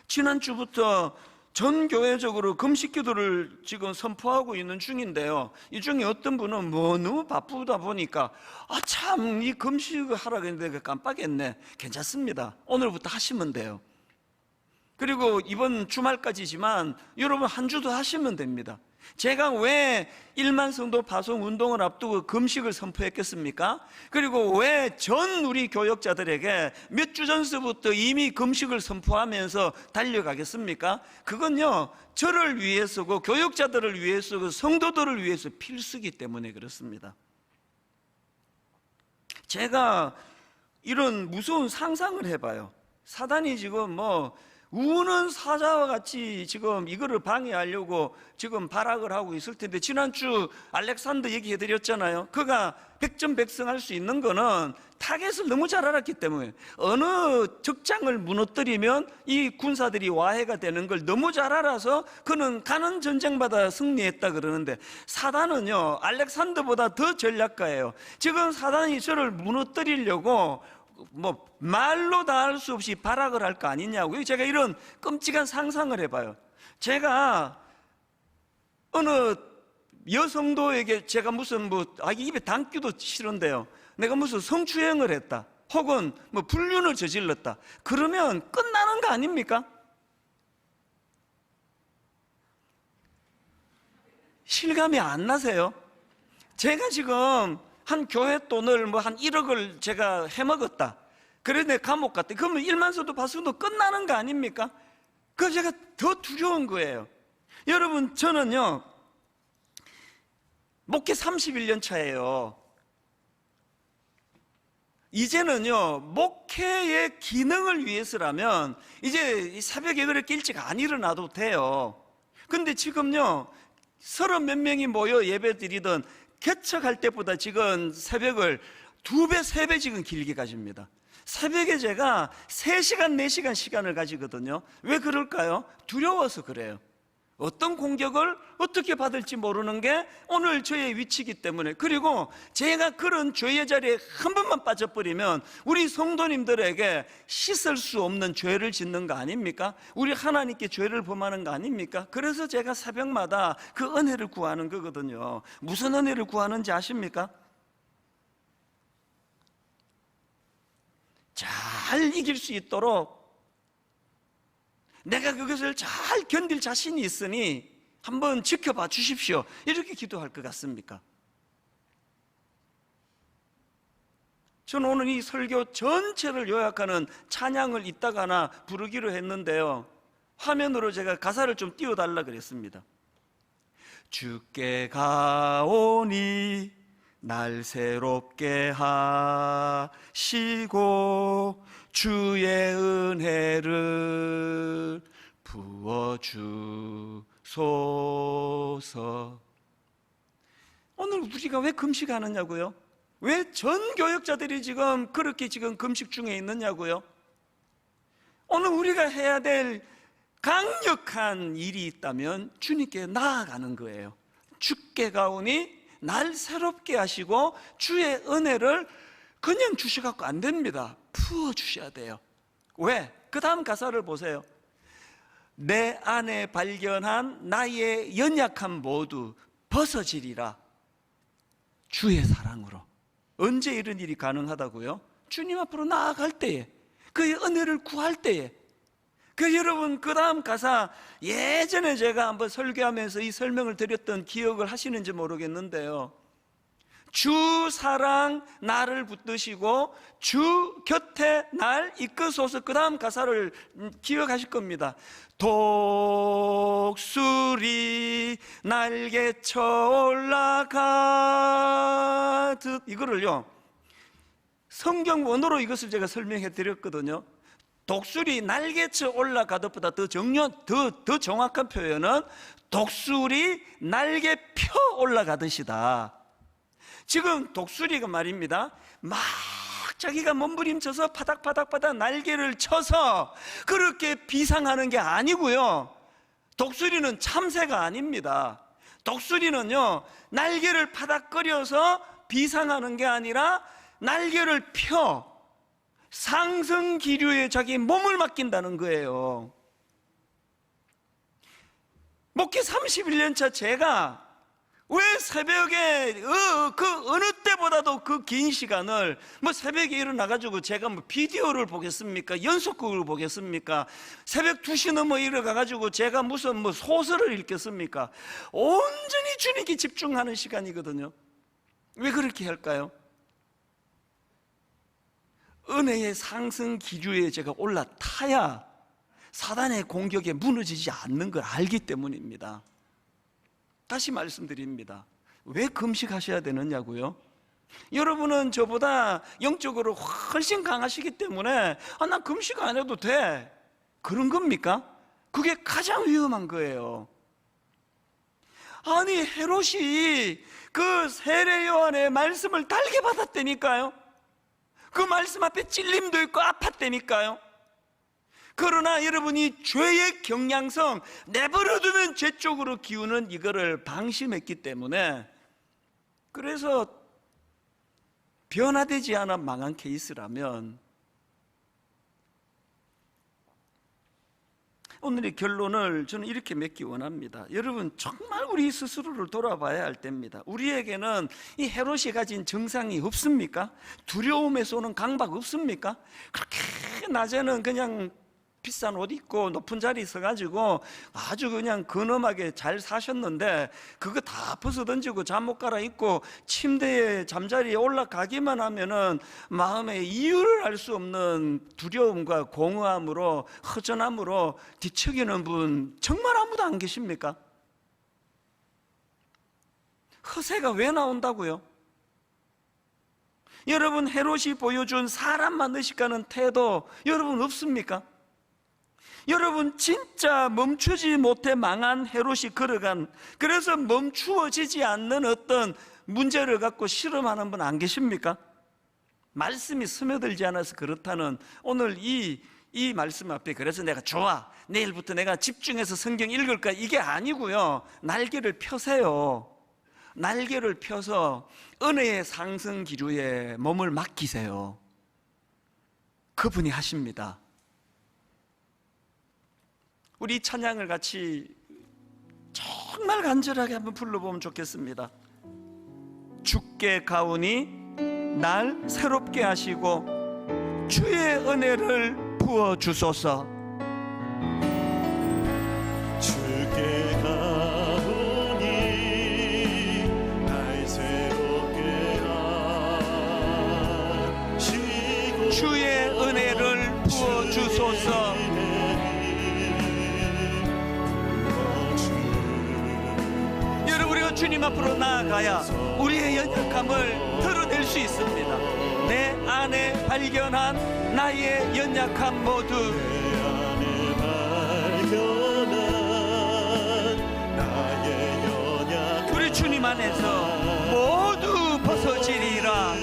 지난주부터 전 교회적으로 금식 기도를 지금 선포하고 있는 중인데요, 이 중에 어떤 분은 너무 바쁘다 보니까 참 이 금식을 하라고 했는데 깜빡했네. 괜찮습니다. 오늘부터 하시면 돼요. 그리고 이번 주말까지지만 여러분 한 주도 하시면 됩니다. 제가 왜 1만 성도 파송 운동을 앞두고 금식을 선포했겠습니까? 그리고 왜 전 우리 교역자들에게 몇 주 전서부터 이미 금식을 선포하면서 달려가겠습니까? 그건요, 저를 위해서고 교역자들을 위해서고 성도들을 위해서 필수이기 때문에 그렇습니다. 제가 이런 무서운 상상을 해봐요. 사단이 지금 우는 사자와 같이 지금 이거를 방해하려고 지금 발악을 하고 있을 텐데, 지난주 알렉산더 얘기해 드렸잖아요. 그가 백전백승할 수 있는 거는 타겟을 너무 잘 알았기 때문에, 어느 적장을 무너뜨리면 이 군사들이 와해가 되는 걸 너무 잘 알아서 그는 가는 전쟁마다 승리했다 그러는데, 사단은요 알렉산더보다 더 전략가예요. 지금 사단이 저를 무너뜨리려고 말로 다 할 수 없이 발악을 할 거 아니냐고요. 제가 이런 끔찍한 상상을 해봐요. 제가 어느 여성도에게 제가 무슨 입에 담기도 싫은데요, 내가 무슨 성추행을 했다, 혹은 불륜을 저질렀다, 그러면 끝나는 거 아닙니까? 실감이 안 나세요? 제가 지금 한 교회 돈을 한 1억을 제가 해먹었다, 그래 내 감옥 갔다, 그러면 1만 서도 파수도 끝나는 거 아닙니까? 그래서 제가 더 두려운 거예요. 여러분, 저는요 목회 31년 차예요. 이제는요 목회의 기능을 위해서라면 이제 새벽에 그렇게 일찍 안 일어나도 돼요. 근데 지금요 30몇 명이 모여 예배 드리던 개척할 때보다 지금 새벽을 2배, 3배 지금 길게 가집니다. 새벽에 제가 3시간, 4시간 시간을 가지거든요. 왜 그럴까요? 두려워서 그래요. 어떤 공격을 어떻게 받을지 모르는 게 오늘 저의 위치이기 때문에. 그리고 제가 그런 죄의 자리에 한 번만 빠져버리면 우리 성도님들에게 씻을 수 없는 죄를 짓는 거 아닙니까? 우리 하나님께 죄를 범하는 거 아닙니까? 그래서 제가 새벽마다 그 은혜를 구하는 거거든요. 무슨 은혜를 구하는지 아십니까? 잘 이길 수 있도록 내가 그것을 잘 견딜 자신이 있으니 한번 지켜봐 주십시오, 이렇게 기도할 것 같습니까? 저는 오늘 이 설교 전체를 요약하는 찬양을 이따가 하나 부르기로 했는데요, 화면으로 제가 가사를 좀 띄워달라 그랬습니다. 주께 가오니 날 새롭게 하시고 주의 은혜를 부어주소서. 오늘 우리가 왜 금식하느냐고요? 왜 전 교역자들이 지금 그렇게 지금 금식 중에 있느냐고요? 오늘 우리가 해야 될 강력한 일이 있다면 주님께 나아가는 거예요. 주께 가오니 날 새롭게 하시고 주의 은혜를 그냥 주셔갖고 안 됩니다. 부어 주셔야 돼요. 왜? 그 다음 가사를 보세요. 내 안에 발견한 나의 연약함 모두 벗어지리라. 주의 사랑으로. 언제 이런 일이 가능하다고요? 주님 앞으로 나아갈 때에, 그의 은혜를 구할 때에. 여러분, 그 다음 가사, 예전에 제가 한번 설교하면서 이 설명을 드렸던 기억을 하시는지 모르겠는데요, 주 사랑 나를 붙드시고 주 곁에 날 이끄소서. 그 다음 가사를 기억하실 겁니다. 독수리 날개쳐 올라가듯. 이거를요, 성경 원어로 이것을 제가 설명해 드렸거든요. 독수리 날개쳐 올라가듯보다 더 정확한 표현은 독수리 날개 펴 올라가듯이다. 지금 독수리가 말입니다, 막 자기가 몸부림쳐서 파닥파닥 날개를 쳐서 그렇게 비상하는 게 아니고요, 독수리는 참새가 아닙니다. 독수리는요, 날개를 파닥거려서 비상하는 게 아니라 날개를 펴 상승 기류에 자기 몸을 맡긴다는 거예요. 목회 31년 차 제가 왜 새벽에 그 어느 때보다도 그 긴 시간을 새벽에 일어나가지고 제가 비디오를 보겠습니까? 연속극을 보겠습니까? 새벽 2시 넘어 일어나가지고 제가 무슨 소설을 읽겠습니까? 온전히 주님께 집중하는 시간이거든요. 왜 그렇게 할까요? 은혜의 상승 기류에 제가 올라타야 사단의 공격에 무너지지 않는 걸 알기 때문입니다. 다시 말씀드립니다. 왜 금식하셔야 되느냐고요? 여러분은 저보다 영적으로 훨씬 강하시기 때문에 난 금식 안 해도 돼, 그런 겁니까? 그게 가장 위험한 거예요. 아니, 헤롯이 그 세례 요한의 말씀을 달게 받았다니까요. 그 말씀 앞에 찔림도 있고 아팠다니까요. 그러나 여러분이 죄의 경향성, 내버려두면 죄 쪽으로 기우는 이거를 방심했기 때문에, 그래서 변화되지 않아 망한 케이스라면, 오늘의 결론을 저는 이렇게 맺기 원합니다. 여러분, 정말 우리 스스로를 돌아봐야 할 때입니다. 우리에게는 이 헤롯이 가진 정상이 없습니까? 두려움에서 오는 강박 없습니까? 그렇게 낮에는 그냥 비싼 옷 입고 높은 자리에 서가지고 아주 그냥 근엄하게 잘 사셨는데, 그거 다 벗어던지고 잠옷 갈아입고 침대에 잠자리에 올라가기만 하면은 마음에 이유를 알 수 없는 두려움과 공허함으로, 허전함으로 뒤척이는 분 정말 아무도 안 계십니까? 허세가 왜 나온다고요? 여러분, 헤롯이 보여준 사람만 의식하는 태도 여러분 없습니까? 여러분, 진짜 멈추지 못해 망한 헤롯이 걸어간, 그래서 멈추어지지 않는 어떤 문제를 갖고 실험하는 분 안 계십니까? 말씀이 스며들지 않아서 그렇다는 오늘 이 말씀 앞에, 그래서 내가 좋아, 내일부터 내가 집중해서 성경 읽을 거야, 이게 아니고요, 날개를 펴세요. 날개를 펴서 은혜의 상승 기류에 몸을 맡기세요. 그분이 하십니다. 우리 찬양을 같이 정말 간절하게 한번 불러보면 좋겠습니다. 주께 가오니 날 새롭게 하시고 주의 은혜를 부어주소서. 주께 가오니 날 새롭게 하시고 주의 은혜를 부어주소서. 주님 앞으로 나아가야 우리의 연약함을 드러낼 수 있습니다. 내 안에 발견한 나의 연약함 모두, 우리 주님 안에서 모두 벗어지리라.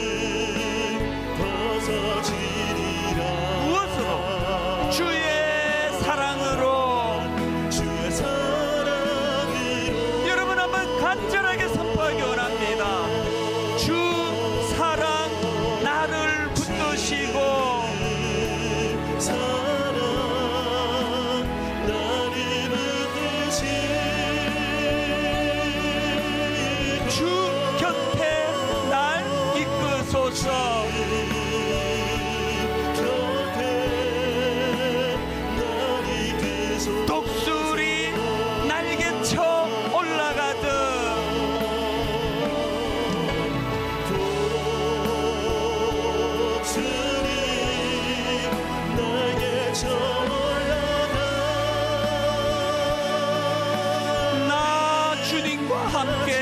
독수리 날개쳐 올라가듯 나 주님과 함께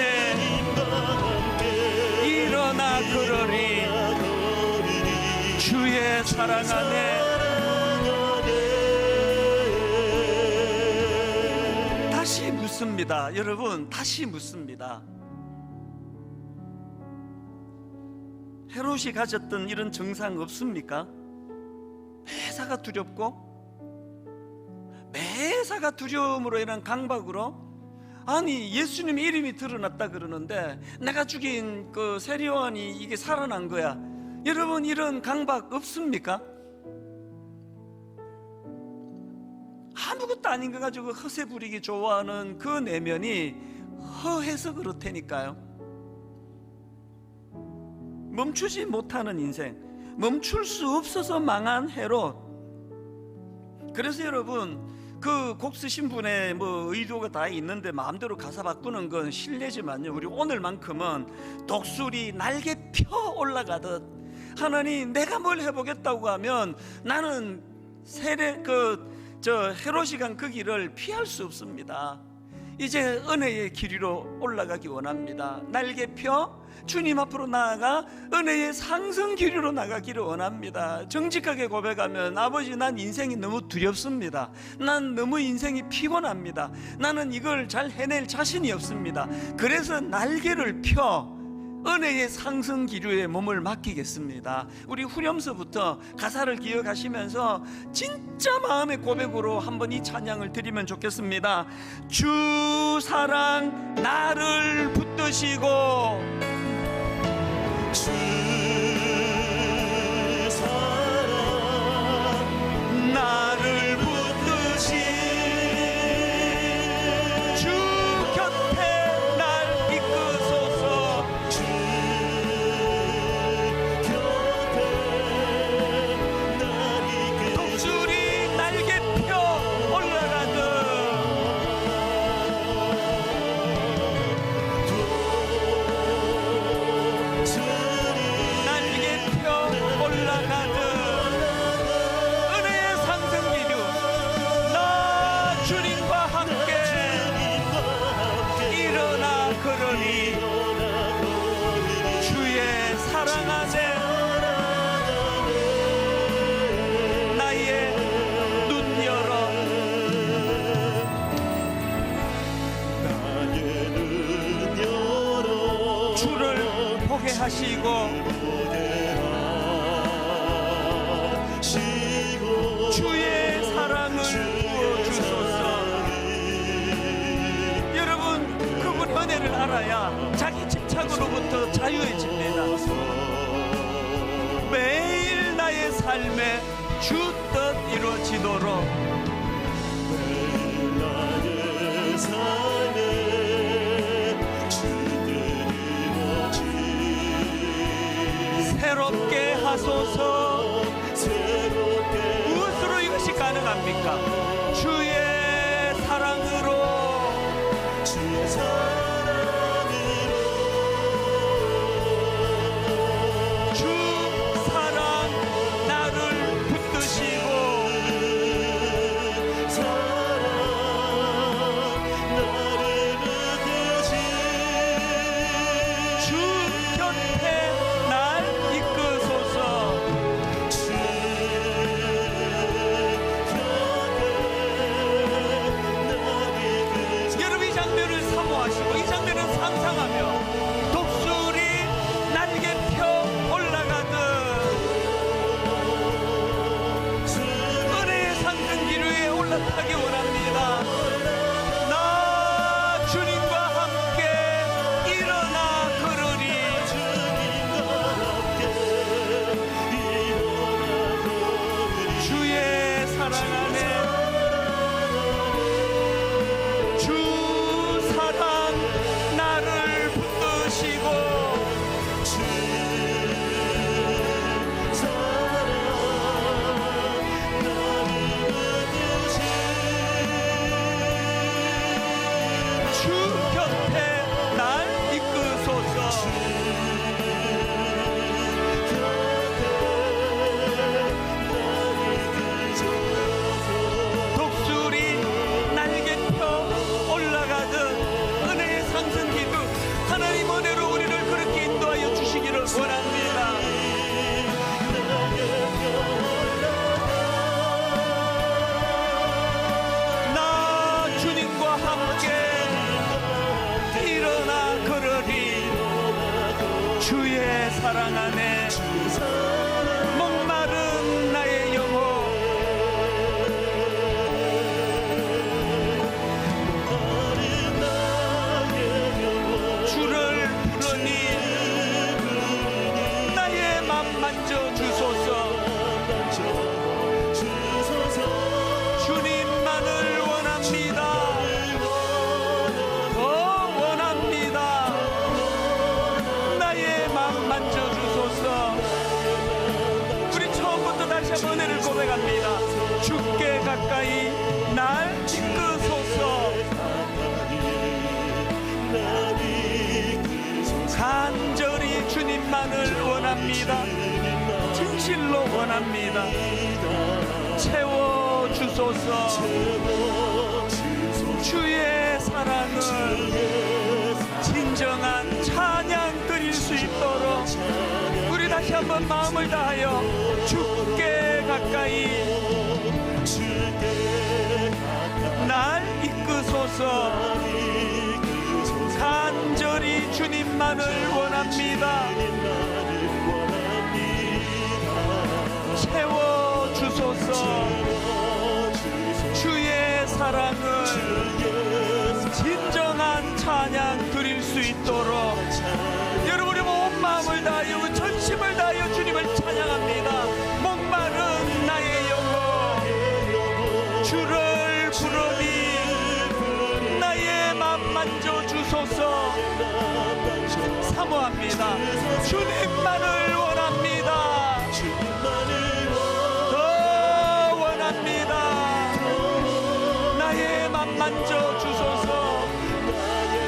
일어나 걸으리. 주의 사랑 안에. 다시 묻습니다. 여러분, 다시 묻습니다. 헤롯이 가졌던 이런 증상 없습니까? 매사가 두렵고, 매사가 두려움으로 인한 강박으로, 아니 예수님 이름이 드러났다 그러는데 내가 죽인 그 세리요한이 이게 살아난 거야. 여러분, 이런 강박 없습니까? 아무것도 아닌 거 가지고 허세 부리기 좋아하는 그 내면이 허해서 그렇다니까요. 멈추지 못하는 인생, 멈출 수 없어서 망한 헤롯. 그래서 여러분, 그 곡 쓰신 분의 뭐 의도가 다 있는데 마음대로 가사 바꾸는 건 실례지만요, 우리 오늘만큼은 독수리 날개 펴 올라가듯, 하나님 내가 뭘 해보겠다고 하면 나는 헤롯이 간 그 길을 피할 수 없습니다. 이제 은혜의 길 위로 올라가기 원합니다. 날개 펴 주님 앞으로 나아가 은혜의 상승 길 위로 나가기를 원합니다. 정직하게 고백하면, 아버지 난 인생이 너무 두렵습니다. 난 너무 인생이 피곤합니다. 나는 이걸 잘 해낼 자신이 없습니다. 그래서 날개를 펴 은혜의 상승 기류에 몸을 맡기겠습니다. 우리 후렴서부터 가사를 기억하시면서 진짜 마음의 고백으로 한번 이 찬양을 드리면 좋겠습니다. 주 사랑 나를 붙드시고, 주 사랑 나를 붙드시, 주 곁에 날 이끄소서. 주 곁에 날 이끄소서. 독수리 날개 펴 올라가듯 은혜의 상승 기류, 나 주님과 함께 일어나 걸으리. 주의 사랑 안에 나의 눈 열어. 주를 보게 하시고 주의 사랑을 부어주소서. 여러분, 그분 은혜를 알아야 자기 집착으로부터 자유해집니다. 매일 나의 삶에 주 뜻 이루어지도록, 매일 나의 삶에 주 뜻 이루어지 새롭게 하소서. 무엇으로 이것이 가능합니까? 주의 사랑으로, 주의 사랑으로. 주 사랑 나를 붙드시고, 사랑 나를 붙드시, 주 곁에 날 이끄소서. 주 곁에 사랑하네. 목마른 나의 영혼 주를 부르니 나의 맘 만져 주소서. 주님만을 원합니다. 더 원합니다. 나의 맘 만져 주소서. 우리 처음부터 다시 한번 은혜를 고백합니다. 주께 가까이 날 이끄소서. 간절히 주님만을 원합니다. 진실로 원합니다. 채워 주소서. 주의 사랑을 진정한 찬양 드릴 수 있도록 우리 다시 한번 마음을 다하여 주께 가까이 날 이끄소서. 간절히 주님만을 원합니다. 채워 주소서. 주의 사랑을 진정한 찬양 드릴 수 있도록 여러분의 온 마음을 다하여 전심을 다하여 주님을 찬양합니다. 목마른 나의 영혼 주를 부르니 나의 맘 만져 주소서. 사모합니다. 주님만을 원합니다. 더 원합니다. 나의 맘 만져 주소서.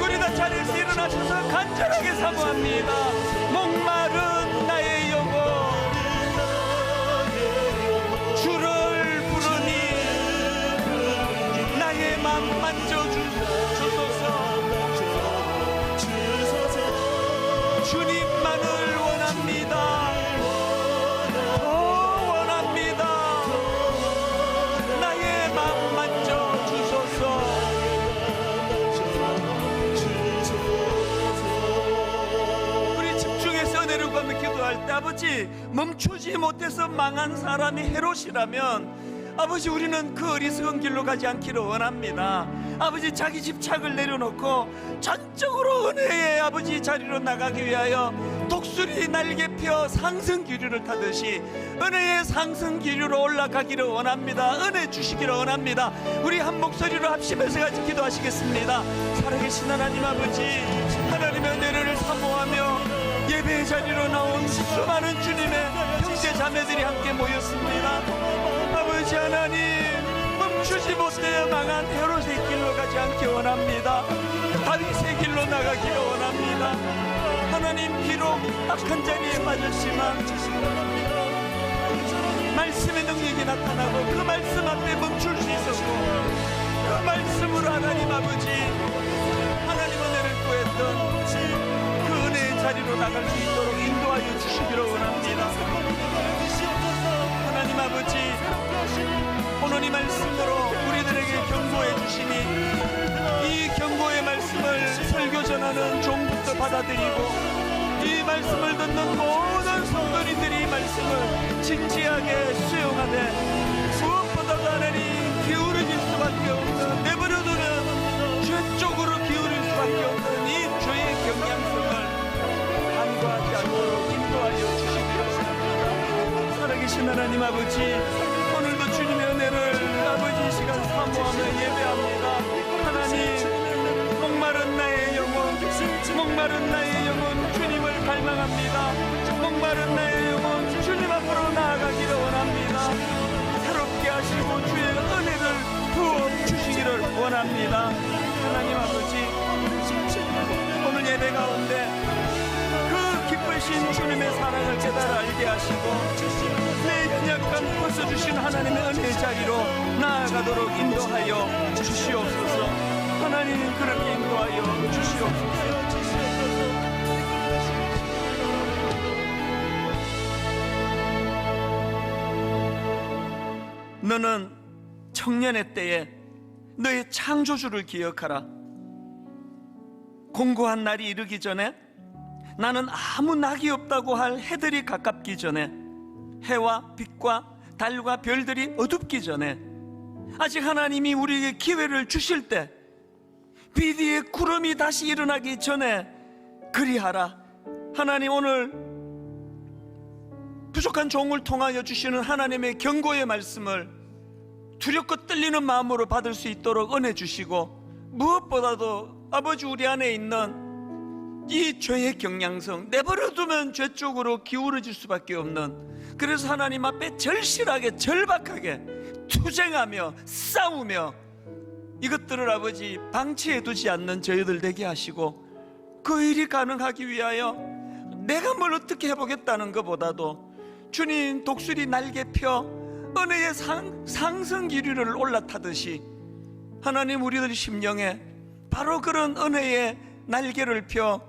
우리 다 자리에서 일어나셔서 간절하게 사모합니다. 목마른 나의 영혼 주를 부르니 나의 맘 만져 주소서. 주님만을 원합니다. 더 원합니다. 나의 맘 만져 주소서. 우리 집중해서 은혜를 구하며 기도할 때 아버지 멈추지 못해서 망한 사람이 헤롯이라면 아버지 우리는 그 어리석은 길로 가지 않기를 원합니다. 아버지 자기 집착을 내려놓고 전적으로 은혜의 아버지 자리로 나가기 위하여 독수리 날개 펴 상승 기류를 타듯이 은혜의 상승 기류로 올라가기를 원합니다. 은혜 주시기를 원합니다. 우리 한 목소리로 합심해서 같이 기도하시겠습니다. 살아계신 하나님 아버지, 하나님의 은혜를 사모하며 예배의 자리로 나온 수많은 주님의 형제 자매들이 함께 모였습니다. 아버지 하나님, 멈추지 못해 망한 헤롯의 길로 가지 않기 원합니다. 다윗의 길로 나가기를 원합니다. 하나님, 비록 악한 자리에 빠졌지만 말씀의 능력이 나타나고 그 말씀 앞에 멈출 수 있었고 그 말씀으로 하나님 아버지 하나님 은혜를 구했던 그 은혜의 자리로 나갈 수 있도록 인도하여 주시기를 원합니다. 하나님 아버지, 오늘 이 말씀으로 우리들에게 경고해 주시니 이 경고의 말씀을 설교 전하는 종부터 받아들이고 이 말씀을 듣는 모든 성도님들이 이 말씀을 진지하게 수용하되 무엇보다도 하나님 기울어질 수밖에 없는 내버려두는 죄 쪽으로 기울일 수밖에 없는 이 죄의 경향성을 간과하지 않도록 인도하여 주시기를 원합니다. 살아계신 하나님 아버지, 오늘도 주님의 은혜를 아버지 이 시간 사모하며 예배합니다. 하나님, 목마른 나의 영혼, 목마른 나의 영혼 주님을 갈망합니다. 목마른 나의 영혼 주님 앞으로 나아가기를 원합니다. 새롭게 하시고 주의 은혜를 부어 주시기를 원합니다. 하나님 아버지, 오늘 예배 가운데 그 기쁘신 주님의 사랑을 깨달아 알게 하시고 내 연약함 벗어주신 하나님의 은혜의 자리로 나아가도록 인도하여 주시옵소서. 하나님, 그렇게 인도하여 주시옵소서. 너는 청년의 때에 너의 창조주를 기억하라. 공고한 날이 이르기 전에 나는 아무 낙이 없다고 할 해들이 가깝기 전에, 해와 빛과 달과 별들이 어둡기 전에, 아직 하나님이 우리에게 기회를 주실 때, 빛 위에 구름이 다시 일어나기 전에 그리하라. 하나님, 오늘 부족한 종을 통하여 주시는 하나님의 경고의 말씀을 두렵고 떨리는 마음으로 받을 수 있도록 은혜 주시고, 무엇보다도 아버지, 우리 안에 있는 이 죄의 경향성, 내버려두면 죄 쪽으로 기울어질 수밖에 없는, 그래서 하나님 앞에 절실하게 절박하게 투쟁하며 싸우며 이것들을 아버지 방치해 두지 않는 저희들 되게 하시고, 그 일이 가능하기 위하여 내가 뭘 어떻게 해보겠다는 것보다도 주님 독수리 날개 펴 은혜의 상승 기류를 올라타듯이 하나님, 우리들 심령에 바로 그런 은혜의 날개를 펴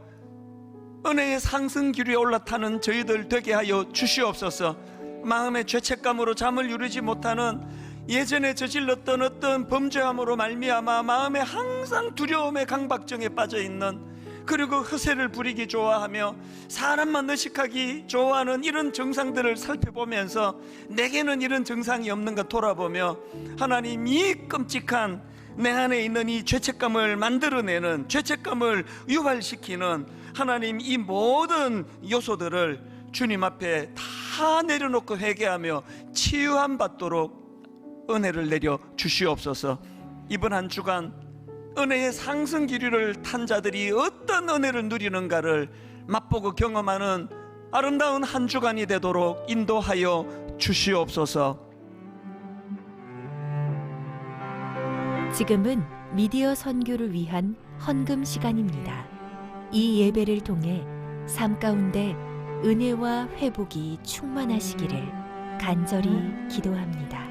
은혜의 상승 기류에 올라타는 저희들 되게 하여 주시옵소서. 마음의 죄책감으로 잠을 이루지 못하는, 예전에 저질렀던 어떤 범죄함으로 말미암아 마음에 항상 두려움의 강박증에 빠져있는, 그리고 허세를 부리기 좋아하며 사람만 의식하기 좋아하는 이런 증상들을 살펴보면서 내게는 이런 증상이 없는가 돌아보며, 하나님, 이 끔찍한 내 안에 있는 이 죄책감을 만들어내는, 죄책감을 유발시키는 하나님, 이 모든 요소들을 주님 앞에 다 내려놓고 회개하며 치유함 받도록 은혜를 내려 주시옵소서. 이번 한 주간 은혜의 상승 기류를 탄 자들이 어떤 은혜를 누리는가를 맛보고 경험하는 아름다운 한 주간이 되도록 인도하여 주시옵소서. 지금은 미디어 선교를 위한 헌금 시간입니다. 이 예배를 통해 삶 가운데 은혜와 회복이 충만하시기를 간절히 기도합니다.